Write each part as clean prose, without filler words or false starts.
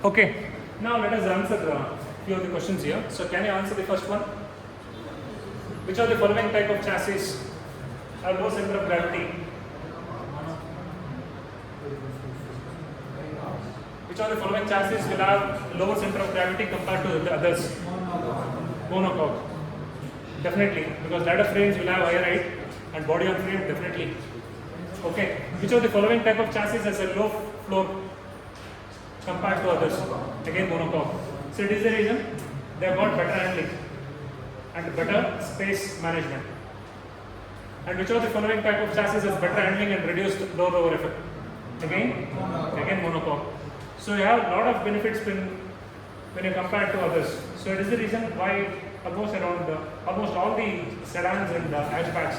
Okay, now let us answer a few of the questions here. So can you answer the first one? Which of the following type of chassis have low center of gravity? Which of the following chassis will have lower center of gravity compared to the others? Monocoque. Definitely, because ladder frames will have higher height and body on frame definitely. Okay, which of the following type of chassis has a low floor compared to others? Again monocoque. So it is the reason they have got better handling and better space management. And which of the following type of chassis has better handling and reduced load over effect? Again monocoque. So you have a lot of benefits when you compare to others. So it is the reason why almost all the sedans and hatchbacks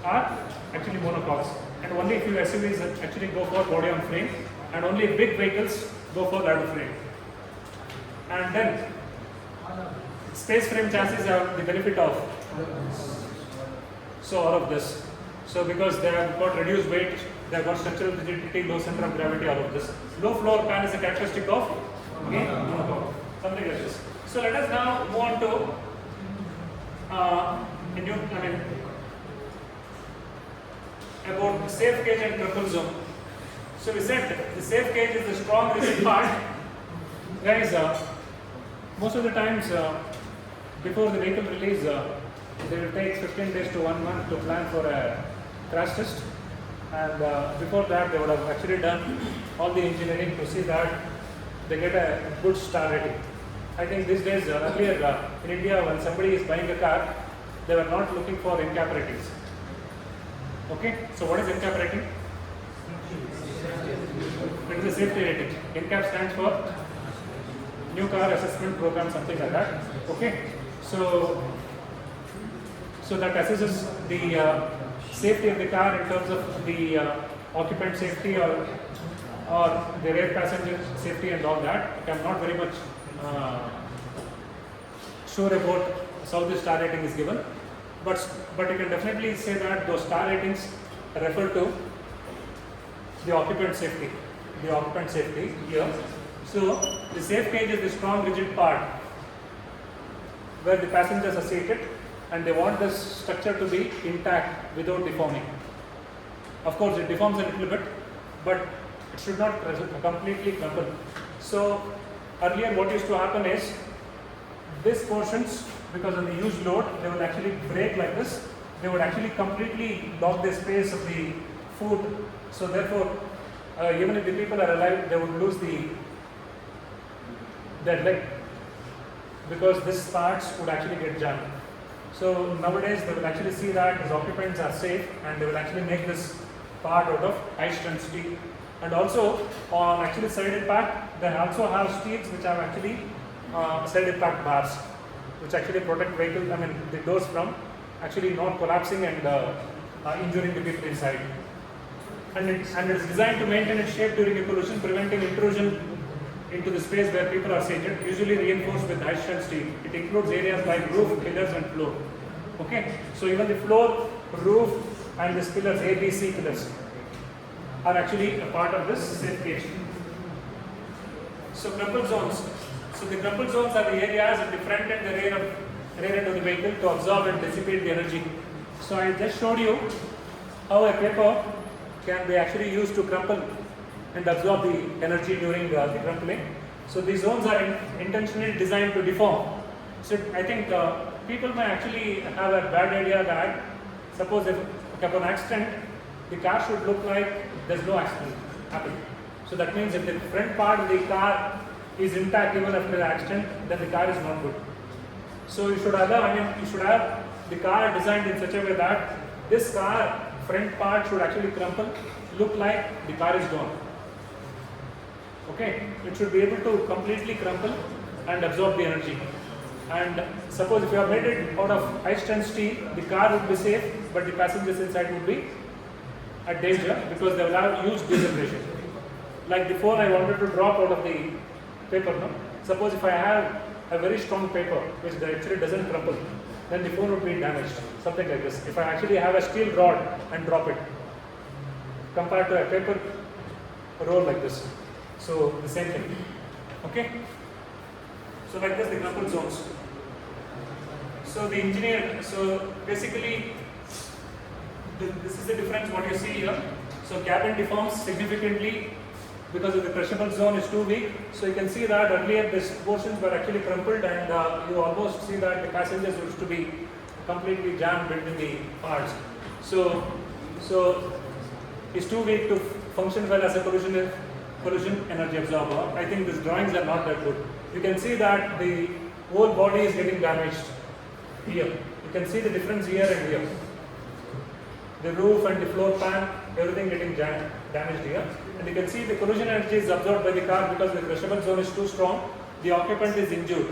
are actually monocoques, and only a few SUVs actually go for body on frame, and only big vehicles go for ladder frame. And then space frame chassis have the benefit of all of this. So because they have got reduced weight, they have got structural rigidity, low center of gravity, all of this. Low floor pan is a characteristic of monocoque, something like this. So let us now move on to about safe cage and crumple zone. So we said the safe cage is the strong rigid part. Guys, most of the times before the vehicle release, they will take 15 days to 1 month to plan for a crash test, and before that they would have actually done all the engineering to see that they get a good star rating. I think these days, earlier in India, when somebody is buying a car, they were not looking for NCAP ratings. Okay, so what is NCAP rating? It is a safety rating. NCAP stands for New Car Assessment Program, something like that. Okay, so that assesses the safety of the car in terms of the occupant safety or the rear passenger safety and all that. I'm not very much sure about how the star rating is given, but you can definitely say that those star ratings refer to the occupant safety. The occupant safety here. So the safe cage is the strong rigid part where the passengers are seated, and they want this structure to be intact without deforming. Of course, it deforms a little bit, but it should not completely crumple. So earlier what used to happen is these portions, because of the huge load, they would actually break like this. They would actually completely block the space of the food. So therefore, even if the people are alive, they would lose their leg, because these parts would actually get jammed. So nowadays they will actually see that these occupants are safe, and they will actually make this part out of high strength steel. And also on actually side impact, they also have steels which have actually side impact bars, which actually protect the doors from actually not collapsing and injuring the people inside. And it is designed to maintain its shape during a collision, preventing intrusion into the space where people are seated, usually reinforced with high strength steel. It includes areas like roof, pillars and floor. Okay, so even the floor, roof and these pillars, A, B, C pillars, are actually a part of this safe cage. So crumple zones. So the crumple zones are the areas at the front and the rear end of the vehicle to absorb and dissipate the energy. So I just showed you how a paper can be actually used to crumple and absorb the energy during the crumpling. So these zones are intentionally designed to deform. So I think people may actually have a bad idea that suppose if upon accident, the car should look like there's no accident happening. So that means if the front part of the car is intact even after the accident, then the car is not good. So you should have the car designed in such a way that this car front part should actually crumple, look like the car is gone. Okay, it should be able to completely crumple and absorb the energy. And suppose if you have made it out of high strength steel, the car would be safe, but the passengers inside would be at danger because they will have huge deceleration. Like before, I wanted to drop out of the paper. No? Suppose if I have a very strong paper which actually doesn't crumple, then the phone would be damaged. Something like this. If I actually have a steel rod and drop it, compared to a paper roll like this. So the same thing. Okay. Okay. So like this, the crumple zones. So the engineer, so basically, this is the difference what you see here. So cabin deforms significantly because of the crushable zone is too weak. So you can see that earlier these portions were actually crumpled, and you almost see that the passengers used to be completely jammed between the parts. So it's too weak to function well as a collision energy absorber. I think these drawings are not that good. You can see that the whole body is getting damaged here. You can see the difference here and here. The roof and the floor pan, everything getting damaged here. And you can see the collision energy is absorbed by the car because the crushable zone is too strong. The occupant is injured.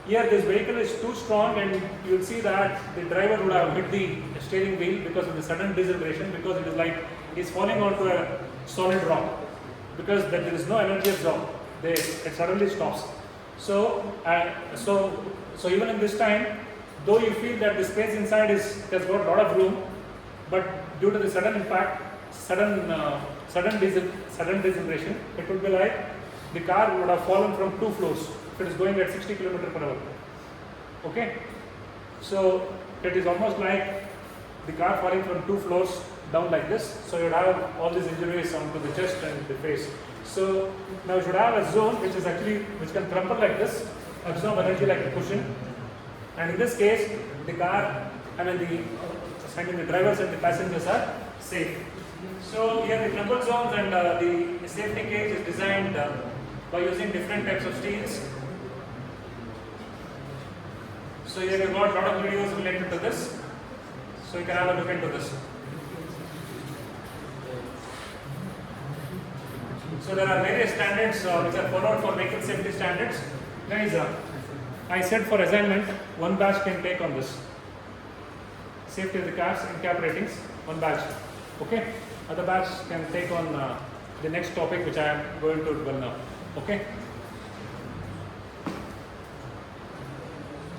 Here this vehicle is too strong, and you will see that the driver would have hit the steering wheel because of the sudden deceleration, because it is like he's falling onto a solid rock, because there is no energy absorbed. It suddenly stops. So even in this time, though you feel that the space inside has got a lot of room, but due to the sudden impact, sudden deceleration, it would be like the car would have fallen from 2 floors if it is going at 60 km/h. Okay, so it is almost like the car falling from 2 floors down like this. So you would have all these injuries onto the chest and the face. So now you should have a zone which can crumple like this, absorb energy like a cushion. And in this case, the drivers and the passengers are safe. So here the crumple zones and the safety cage is designed by using different types of steels. So here we've got a lot of videos related to this. So you can have a look into this. So there are various standards which are followed for vehicle safety standards. Guys, I said for assignment, 1 batch can take on this. Safety of the cars and cap ratings, 1 batch. Okay? Other batch can take on the next topic which I am going to dwell now. Okay?